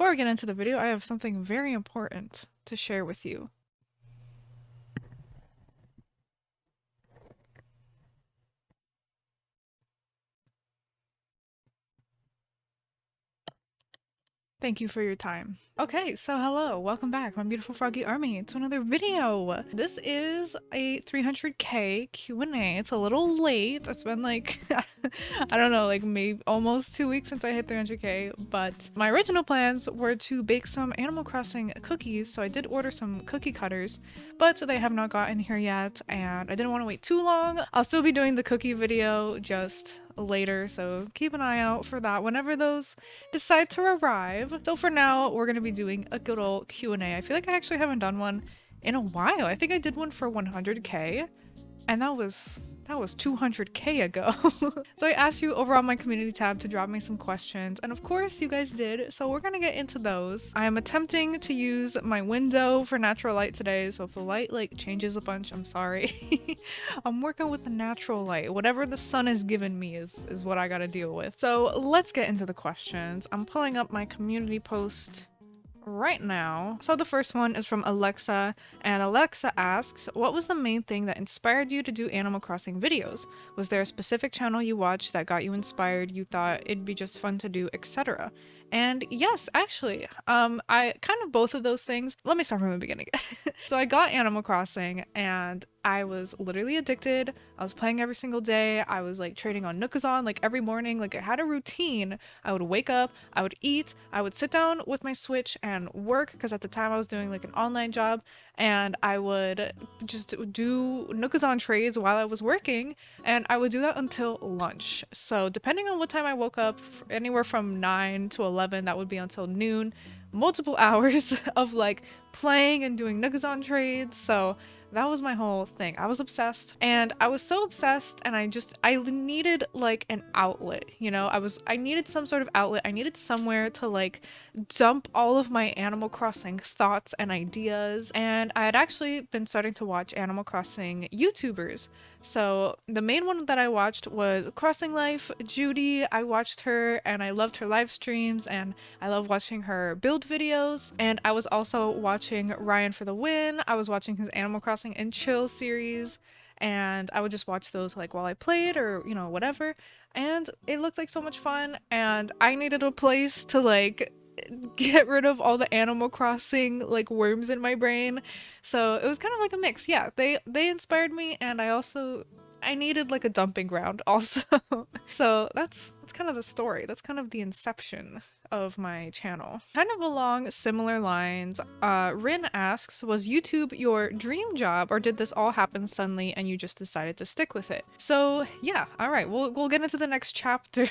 Before we get into the video, I have something very important to share with you. Thank you for your time. Okay, so hello, welcome back, my beautiful froggy army, to another video. This is a 300k Q&A. It's a little late. It's been like, I don't know, like maybe almost 2 weeks since I hit 300k, but my original plans were to bake some Animal Crossing cookies, so I did order some cookie cutters, but they have not gotten here yet, and I didn't want to wait too long. I'll still be doing the cookie video just later, so keep an eye out for that whenever those decide to arrive. So for now, we're gonna be doing a good old Q&A. I feel like I actually haven't done one in a while. I think I did one for 100k, and that was 200k ago. So I asked you over on my community tab to drop me some questions, and of course you guys did, so we're gonna get into those. I am attempting to use my window for natural light today, so if the light like changes a bunch, I'm sorry. I'm working with the natural light. Whatever the sun has given me is what I gotta deal with. So let's get into the questions. I'm pulling up my community post right now. So the first one is from Alexa, and Alexa asks, what was the main thing that inspired you to do Animal Crossing videos? Was there a specific channel you watched that got you inspired, you thought it'd be just fun to do, etc.? And yes, actually, I kind of both of those things. Let me start from the beginning. So I got Animal Crossing and I was literally addicted. I was playing every single day. I was like trading on Nookazon like every morning. Like I had a routine. I would wake up, I would eat, I would sit down with my Switch and work because at the time I was doing like an online job, and I would just do Nookazon trades while I was working, and I would do that until lunch. So depending on what time I woke up, anywhere from 9 to 11, that would be until noon, multiple hours of like playing and doing Nookazon trades. So that was my whole thing. I was obsessed, and I was so obsessed, and I needed like an outlet, you know? I needed some sort of outlet. I needed somewhere to like dump all of my Animal Crossing thoughts and ideas, and I had actually been starting to watch Animal Crossing YouTubers. So the main one that I watched was Crossing Life, Judy. I watched her and I loved her live streams, and I love watching her build videos. And I was also watching Ryan for the Win. I was watching his Animal Crossing and Chill series, and I would just watch those like while I played or, you know, whatever. And it looked like so much fun, and I needed a place to like get rid of all the Animal Crossing like worms in my brain. So it was kind of like a mix. Yeah, they inspired me, and I needed like a dumping ground also. So that's kind of the story. That's kind of the inception of my channel. Kind of along similar lines, Rin asks, was YouTube your dream job, or did this all happen suddenly and you just decided to stick with it? So yeah, all right, we'll get into the next chapter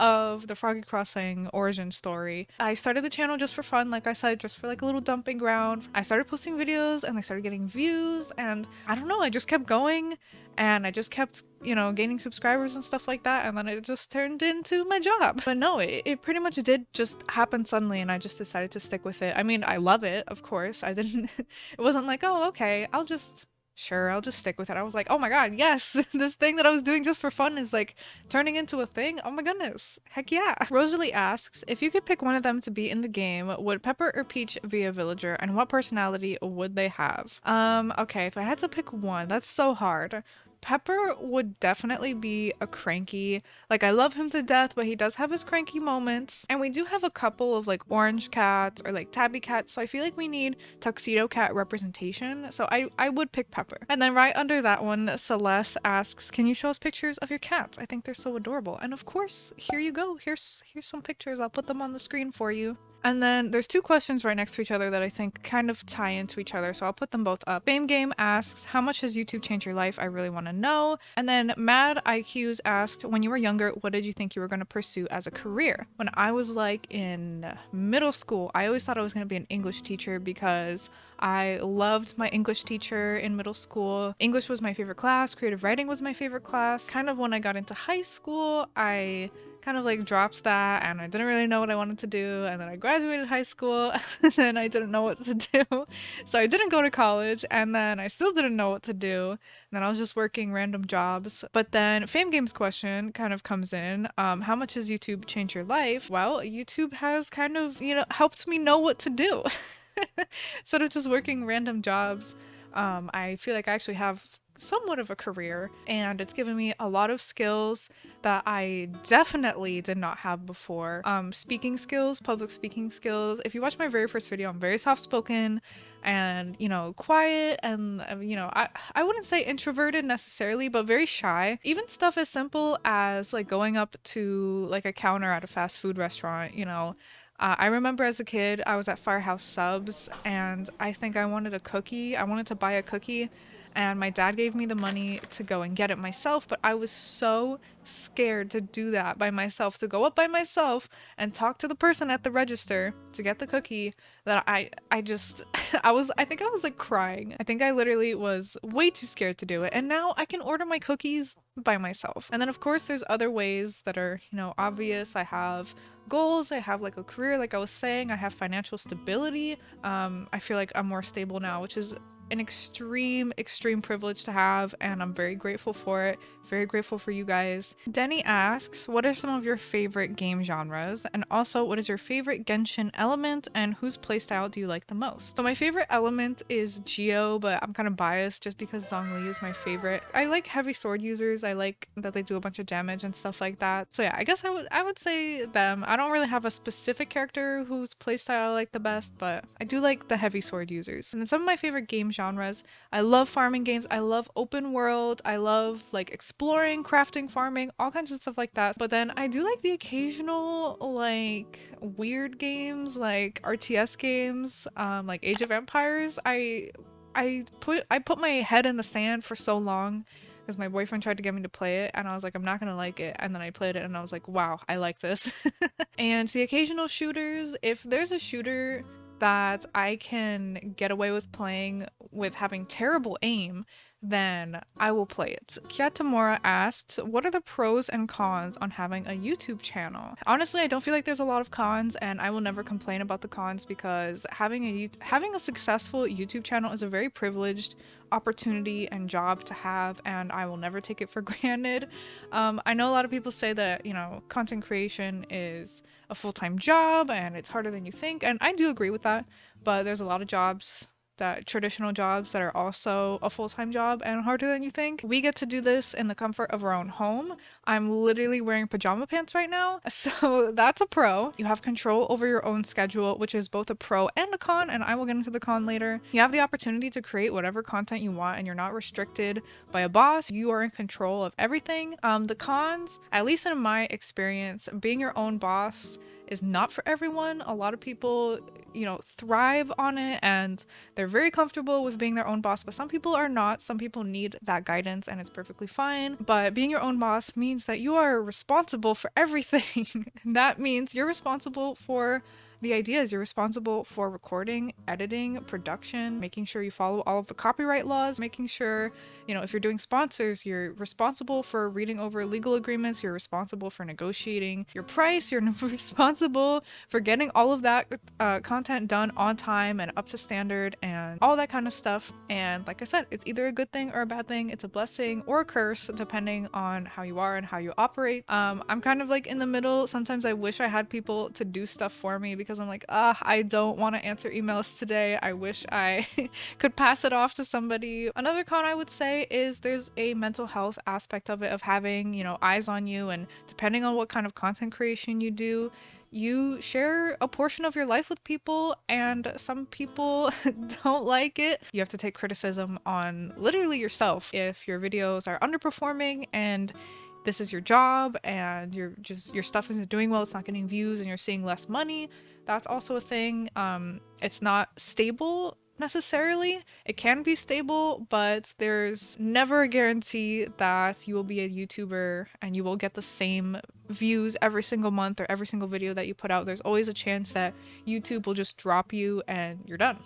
of the Froggy Crossing origin story. I started the channel just for fun, like I said, just for like a little dumping ground. I started posting videos and they started getting views, and I don't know, I just kept going, and I just kept, you know, gaining subscribers and stuff like that, and then it just turned into my job. But no, it pretty much did just happen suddenly, and I just decided to stick with it. I mean, I love it, of course. I didn't it wasn't like, oh, okay, I'll just stick with it. I was like, oh my god, yes, this thing that I was doing just for fun is like turning into a thing. Oh my goodness, heck yeah. Rosalie asks, if you could pick one of them to be in the game, would Pepper or Peach be a villager, and what personality would they have? Okay, if I had to pick one, that's so hard. Pepper would definitely be a cranky. Like, I love him to death, but he does have his cranky moments. And we do have a couple of like orange cats or like tabby cats, so I feel like we need tuxedo cat representation. So I would pick Pepper. And then right under that one, Celeste asks, can you show us pictures of your cats? I think they're so adorable. And of course, here you go. Here's some pictures. I'll put them on the screen for you. And then there's two questions right next to each other that I think kind of tie into each other, so I'll put them both up. Fame Game asks, how much has YouTube changed your life? I really want to know. And then Mad IQs asked, when you were younger, what did you think you were going to pursue as a career? When I was like in middle school, I always thought I was going to be an English teacher because I loved my English teacher in middle school. English was my favorite class, creative writing was my favorite class. Kind of when I got into high school, I kind of like dropped that, and I didn't really know what I wanted to do, and then I graduated high school and then I didn't know what to do. So I didn't go to college, and then I still didn't know what to do. And then I was just working random jobs. But then Fame Games question kind of comes in. How much has YouTube changed your life? Well, YouTube has kind of, helped me know what to do. Instead of just working random jobs, I feel like I actually have somewhat of a career, and it's given me a lot of skills that I definitely did not have before. Speaking skills, public speaking skills. If you watch my very first video, I'm very soft spoken and, quiet, and, I wouldn't say introverted necessarily, but very shy. Even stuff as simple as like going up to like a counter at a fast food restaurant, I remember as a kid, I was at Firehouse Subs, and I think I wanted a cookie. I wanted to buy a cookie, and my dad gave me the money to go and get it myself, but I was so scared to do that by myself, to go up by myself and talk to the person at the register to get the cookie, that I just I think I was like crying. I think I literally was way too scared to do it. And now I can order my cookies by myself. And then of course there's other ways that are, obvious. I have goals, I have like a career, like I was saying, I have financial stability. I feel like I'm more stable now, which is an extreme privilege to have, and I'm very grateful for it. Very grateful for you guys. Denny asks, what are some of your favorite game genres? And also, what is your favorite Genshin element, and whose playstyle do you like the most? So my favorite element is Geo, but I'm kind of biased just because Zhongli is my favorite. I like heavy sword users. I like that they do a bunch of damage and stuff like that. So yeah, I guess I would say them. I don't really have a specific character whose playstyle I like the best, but I do like the heavy sword users. And then some of my favorite game genres. I love farming games. I love open world. I love like exploring, crafting, farming, all kinds of stuff like that. But then I do like the occasional like weird games, like RTS games, like Age of Empires. I put my head in the sand for so long because my boyfriend tried to get me to play it, and I was like, I'm not gonna like it. And then I played it and I was like, wow, I like this. And the occasional shooters, if there's a shooter that I can get away with playing with having terrible aim, then I will play it. Kyatamura asked, what are the pros and cons on having a YouTube channel? Honestly, I don't feel like there's a lot of cons, and I will never complain about the cons because having a successful YouTube channel is a very privileged opportunity and job to have, and I will never take it for granted. I know a lot of people say that, content creation is a full-time job and it's harder than you think, and I do agree with that, but there's a lot of jobs, that traditional jobs, that are also a full-time job and harder than you think. We get to do this in the comfort of our own home. I'm literally wearing pajama pants right now, so that's a pro. You have control over your own schedule, which is both a pro and a con, and I will get into the con later. You have the opportunity to create whatever content you want, and you're not restricted by a boss. You are in control of everything. The cons, at least in my experience, being your own boss is not for everyone. A lot of people, thrive on it and they're very comfortable with being their own boss, but some people are not. Some people need that guidance, and it's perfectly fine. But being your own boss means that you are responsible for everything. That means you're responsible for the ideas. You're responsible for recording, editing, production, making sure you follow all of the copyright laws, making sure, if you're doing sponsors, you're responsible for reading over legal agreements, you're responsible for negotiating your price, you're responsible for getting all of that content done on time and up to standard and all that kind of stuff. And like I said, it's either a good thing or a bad thing. It's a blessing or a curse, depending on how you are and how you operate. I'm kind of like in the middle. Sometimes I wish I had people to do stuff for me because I'm like, I don't want to answer emails today. I wish I could pass it off to somebody. Another con I would say is there's a mental health aspect of it, of having, eyes on you, and depending on what kind of content creation you do, you share a portion of your life with people, and some people don't like it. You have to take criticism on literally yourself. If your videos are underperforming and this is your job and your stuff isn't doing well, it's not getting views, and you're seeing less money, that's also a thing. It's not stable necessarily. It can be stable, but there's never a guarantee that you will be a YouTuber and you will get the same views every single month or every single video that you put out. There's always a chance that YouTube will just drop you and you're done.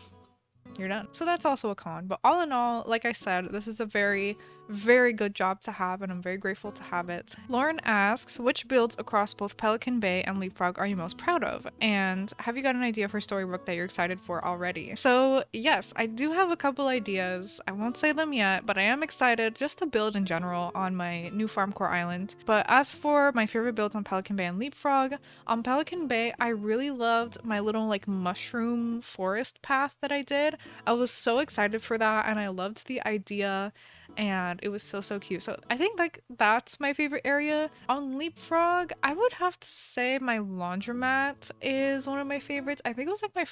You're done. So that's also a con. But all in all, like I said, this is a very, very good job to have, and I'm very grateful to have it. Lauren asks, which builds across both Pelican Bay and Leapfrog are you most proud of? And have you got an idea for storybook that you're excited for already? So yes, I do have a couple ideas. I won't say them yet, but I am excited just to build in general on my new farm core island. But as for my favorite builds on Pelican Bay and Leapfrog, on Pelican Bay, I really loved my little like mushroom forest path that I did. I was so excited for that, and I loved the idea, and it was so cute. So I think like that's my favorite area. On Leapfrog, I would have to say my laundromat is one of my favorites. I think it was like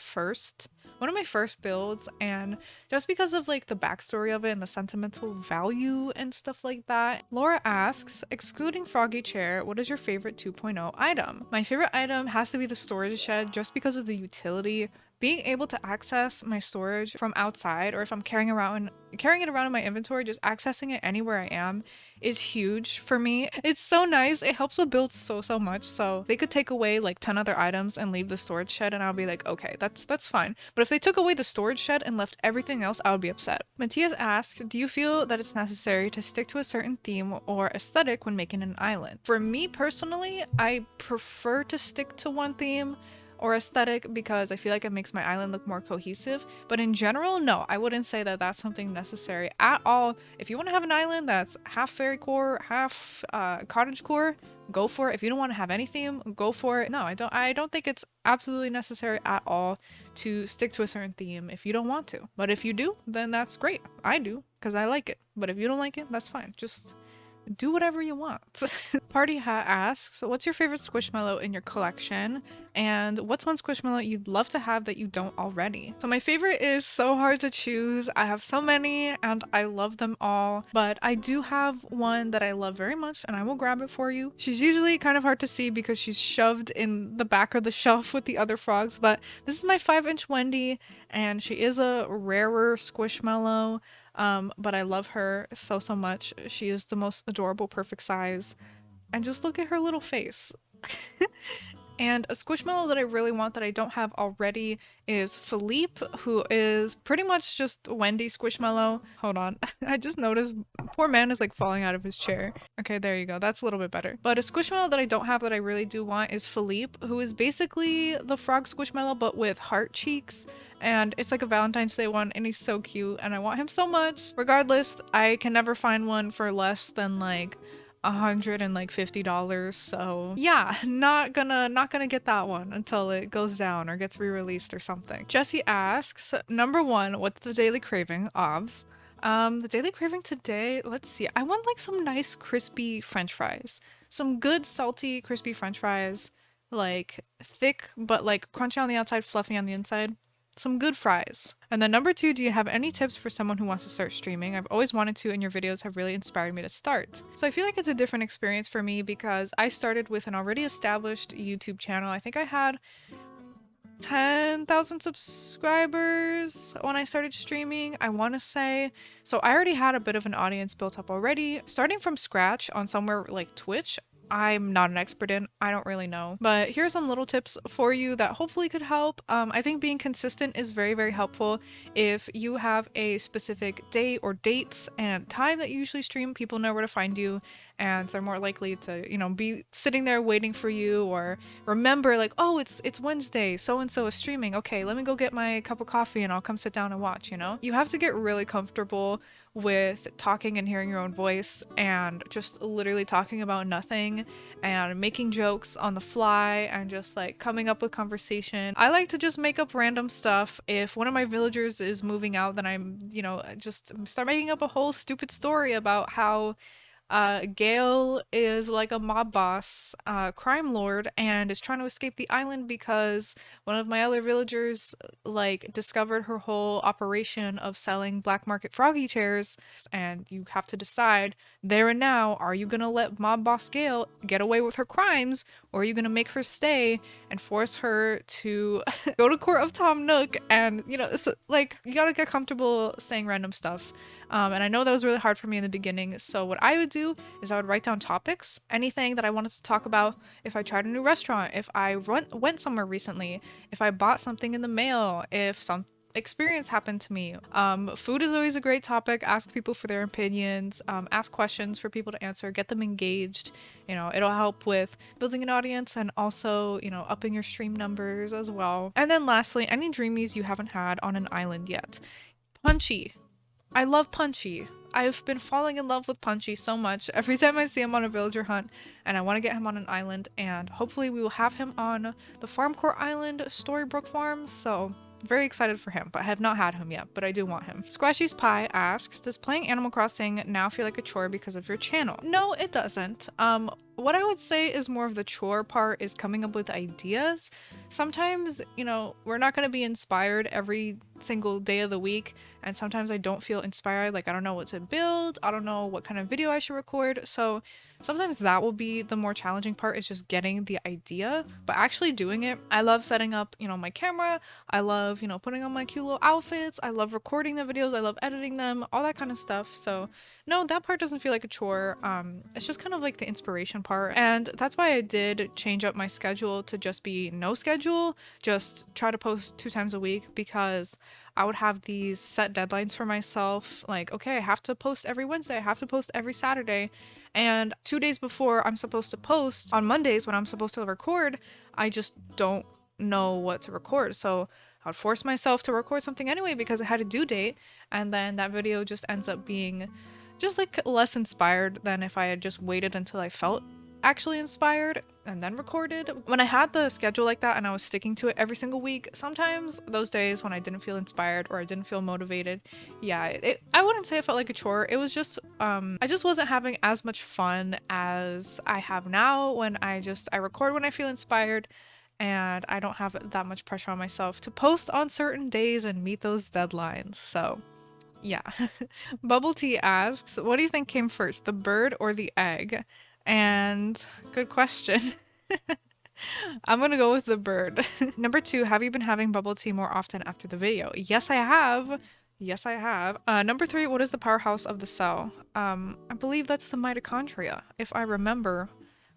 one of my first builds, and just because of like the backstory of it and the sentimental value and stuff like that. Laura asks, excluding Froggy Chair, what is your favorite 2.0 item? My favorite item has to be the storage shed just because of the utility. Being able to access my storage from outside, or if I'm carrying it around in my inventory, just accessing it anywhere I am is huge for me. It's so nice. It helps with builds so much. So they could take away like 10 other items and leave the storage shed, and I'll be like, okay, that's fine. But if they took away the storage shed and left everything else, I would be upset. Matthias asks, do you feel that it's necessary to stick to a certain theme or aesthetic when making an island? For me personally, I prefer to stick to one theme or aesthetic because I feel like it makes my island look more cohesive. But in general, no, I wouldn't say that that's something necessary at all. If you want to have an island that's half fairy core, half cottage core, go for it. If you don't want to have any theme, go for it. No, I don't think it's absolutely necessary at all to stick to a certain theme if you don't want to. But if you do, then that's great. I do because I like it. But if you don't like it, that's fine. Just do whatever you want. Party Hat asks, what's your favorite Squishmallow in your collection? And what's one Squishmallow you'd love to have that you don't already? So my favorite is so hard to choose. I have so many and I love them all, but I do have one that I love very much and I will grab it for you. She's usually kind of hard to see because she's shoved in the back of the shelf with the other frogs, but this is my 5-inch Wendy, and she is a rarer Squishmallow. But I love her so much. She is the most adorable, perfect size. And just look at her little face. And a Squishmallow that I really want that I don't have already is Philippe, who is pretty much just Wendy Squishmallow. Hold on. I just noticed poor man is like falling out of his chair. Okay, there you go. That's a little bit better. But a Squishmallow that I don't have that I really do want is Philippe, who is basically the frog Squishmallow but with heart cheeks. And it's like a Valentine's Day one, and he's so cute and I want him so much. Regardless, I can never find one for less than like $150, so yeah, not gonna get that one until it goes down or gets re-released or something. Jesse asks, number one, what's the daily craving? Obs. The daily craving today, let's see, I want like some nice crispy french fries. Some good salty crispy french fries, like thick but like crunchy on the outside, fluffy on the inside. Some good fries. And then number two, do you have any tips for someone who wants to start streaming? I've always wanted to, and your videos have really inspired me to start. So I feel like it's a different experience for me because I started with an already established YouTube channel. I think I had 10,000 subscribers when I started streaming, I want to say. So I already had a bit of an audience built up already. Starting from scratch on somewhere like Twitch, I'm not an expert in, I don't really know. But here are some little tips for you that hopefully could help. I think being consistent is very helpful. If you have a specific date or dates and time that you usually stream, people know where to find you, and they're more likely to, you know, be sitting there waiting for you, or remember like, oh, it's Wednesday, so and so is streaming. Okay, let me go get my cup of coffee and I'll come sit down and watch, you know? You have to get really comfortable with talking and hearing your own voice and just literally talking about nothing and making jokes on the fly and just like coming up with conversation. I like to just make up random stuff. If one of my villagers is moving out, then I'm, you know, just start making up a whole stupid story about how Gale is like a mob boss, crime lord, and is trying to escape the island because one of my other villagers like discovered her whole operation of selling black market froggy chairs, and you have to decide there and now, are you gonna let mob boss Gale get away with her crimes, or are you gonna make her stay and force her to go to court of Tom Nook? And you know, it's like, you gotta get comfortable saying random stuff. And I know that was really hard for me in the beginning, so what I would do is I would write down topics, anything that I wanted to talk about. If I tried a new restaurant, if I went somewhere recently, if I bought something in the mail, if experience happened to me. Food is always a great topic. Ask people for their opinions, ask questions for people to answer, get them engaged. You know, it'll help with building an audience and also, you know, upping your stream numbers as well. And then lastly, any dreamies you haven't had on an island yet. Punchy. I love Punchy. I've been falling in love with Punchy so much. Every time I see him on a villager hunt and I want to get him on an island, and hopefully we will have him on the Farmcore Island Storybrooke Farm, so very excited for him, but I have not had him yet, but I do want him. Squashy's Pie asks, does playing Animal Crossing now feel like a chore because of your channel? No, it doesn't. What I would say is more of the chore part is coming up with ideas. Sometimes, you know, we're not going to be inspired every single day of the week, and sometimes I don't feel inspired, like I don't know what to build, I don't know what kind of video I should record, so sometimes that will be the more challenging part, is just getting the idea, but actually doing it. I love setting up, you know, my camera, I love, you know, putting on my cute little outfits, I love recording the videos, I love editing them, all that kind of stuff, so no, that part doesn't feel like a chore. It's just kind of like the inspiration part, and that's why I did change up my schedule to just be no schedule, just try to post 2 times a week, because I would have these set deadlines for myself, like, okay, I have to post every Wednesday, I have to post every Saturday, and 2 days before I'm supposed to post, on Mondays when I'm supposed to record, I just don't know what to record, so I would force myself to record something anyway because I had a due date, and then that video just ends up being just like less inspired than if I had just waited until I felt actually inspired and then recorded. When I had the schedule like that and I was sticking to it every single week, sometimes those days when I didn't feel inspired or I didn't feel motivated, yeah, I wouldn't say it felt like a chore. It was just I just wasn't having as much fun as I have now when I record when I feel inspired, and I don't have that much pressure on myself to post on certain days and meet those deadlines. So yeah. Bubble Tea asks, what do you think came first, the bird or the egg? And good question. I'm gonna go with the bird. Number 2, have you been having bubble tea more often after the video? Yes, I have. Yes, I have. Number 3, what is the powerhouse of the cell? I believe that's the mitochondria, if I remember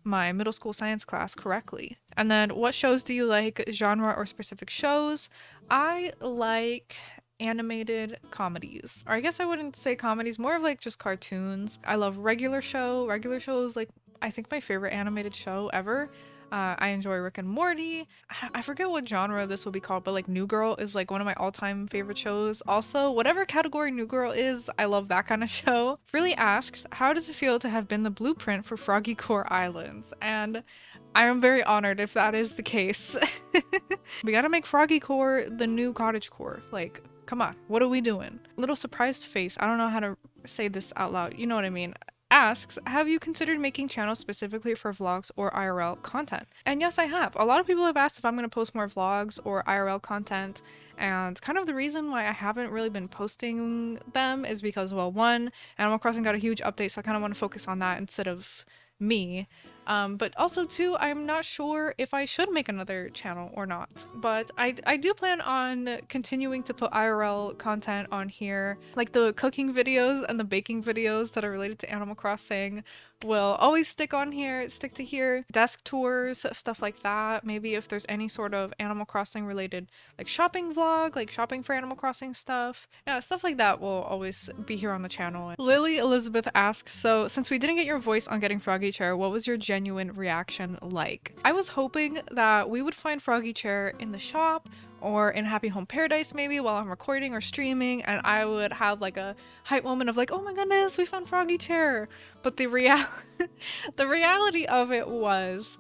my middle school science class correctly. And then what shows do you like, genre or specific shows? I like animated comedies, or I guess I wouldn't say comedies, more of like just cartoons. I love regular shows, like I think my favorite animated show ever. I enjoy Rick and Morty. I forget what genre this will be called, but like New Girl is like one of my all-time favorite shows. Also, whatever category New Girl is, I love that kind of show. Really asks, how does it feel to have been the blueprint for Froggy Core Islands? And I am very honored if that is the case. We gotta make Froggy Core the new cottage core. Like, come on, what are we doing? Little surprised face. I don't know how to say this out loud. You know what I mean. Asks, have you considered making channels specifically for vlogs or IRL content? And yes, I have. A lot of people have asked if I'm going to post more vlogs or IRL content, and kind of the reason why I haven't really been posting them is because, well, one, Animal Crossing got a huge update, so I kind of want to focus on that instead of me. But also too, I'm not sure if I should make another channel or not, but I do plan on continuing to put IRL content on here, like the cooking videos and the baking videos that are related to Animal Crossing will always stick to here. Desk tours, stuff like that. Maybe if there's any sort of Animal Crossing related like shopping vlog, like shopping for Animal Crossing stuff. Yeah, stuff like that will always be here on the channel. Lily Elizabeth asks, so since we didn't get your voice on getting Froggy Chair, what was your genuine reaction like? I was hoping that we would find Froggy Chair in the shop or in Happy Home Paradise maybe while I'm recording or streaming, and I would have like a hype moment of like, oh my goodness, we found Froggy Chair. But the reality of it was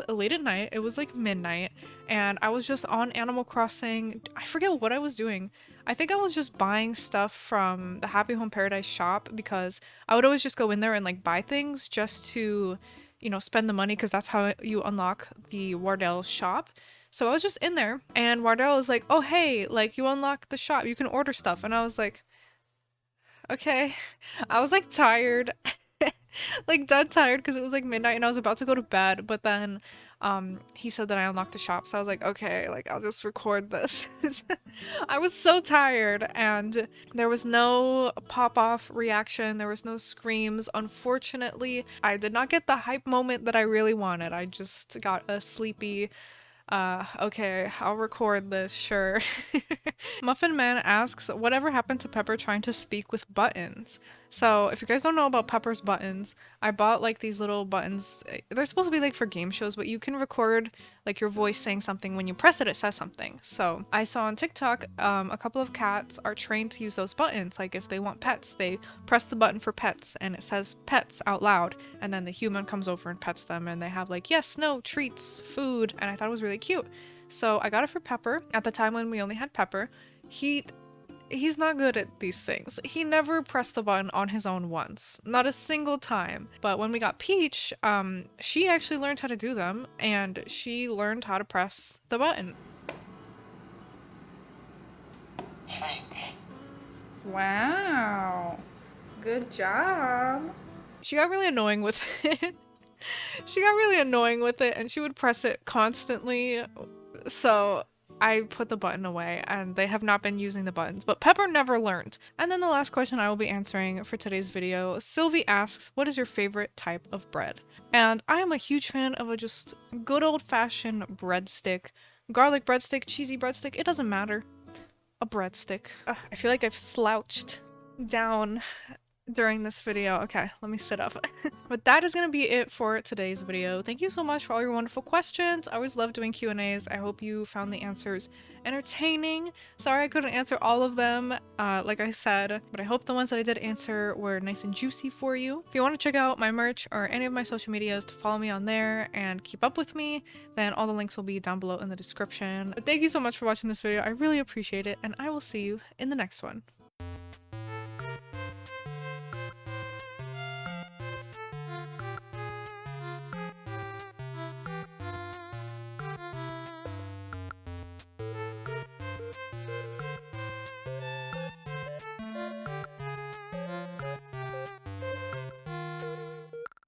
late at night, it was like midnight, and I was just on Animal Crossing. I forget what I was doing. I think I was just buying stuff from the Happy Home Paradise shop because I would always just go in there and like buy things just to, you know, spend the money, because that's how you unlock the Wardell shop. So I was just in there, and Wardell was like, oh hey, like you unlocked the shop, you can order stuff. And I was like, okay. I was like tired, like dead tired, because it was like midnight and I was about to go to bed, but then he said that I unlocked the shop, so I was like, okay, like I'll just record this. I was so tired, and there was no pop-off reaction, there was no screams. Unfortunately, I did not get the hype moment that I really wanted. I just got a sleepy okay, I'll record this, sure. Muffin Man asks, whatever happened to Pepper trying to speak with buttons? So if you guys don't know about Pepper's buttons, I bought like these little buttons. They're supposed to be like for game shows, but you can record like your voice saying something. When you press it, it says something. So I saw on TikTok, a couple of cats are trained to use those buttons. Like if they want pets, they press the button for pets and it says pets out loud. And then the human comes over and pets them and they have like, yes, no, treats, food. And I thought it was really cute. So I got it for Pepper at the time when we only had Pepper. He's not good at these things. He never pressed the button on his own once. Not a single time. But when we got Peach, she actually learned how to do them and she learned how to press the button. Wow. Good job. She got really annoying with it. She got really annoying with it and she would press it constantly. So I put the button away and they have not been using the buttons, but Pepper never learned. And then the last question I will be answering for today's video, Sylvie asks, what is your favorite type of bread? And I am a huge fan of a just good old-fashioned breadstick. Garlic breadstick, cheesy breadstick, it doesn't matter. A breadstick. Ugh, I feel like I've slouched down during this video. Okay, let me sit up. But that is gonna be it for today's video. Thank you so much for all your wonderful questions. I always love doing Q&As. I hope you found the answers entertaining. Sorry I couldn't answer all of them, like I said, but I hope the ones that I did answer were nice and juicy for you. If you want to check out my merch or any of my social medias to follow me on there and keep up with me, then all the links will be down below in the description. But thank you so much for watching this video. I really appreciate it, and I will see you in the next one.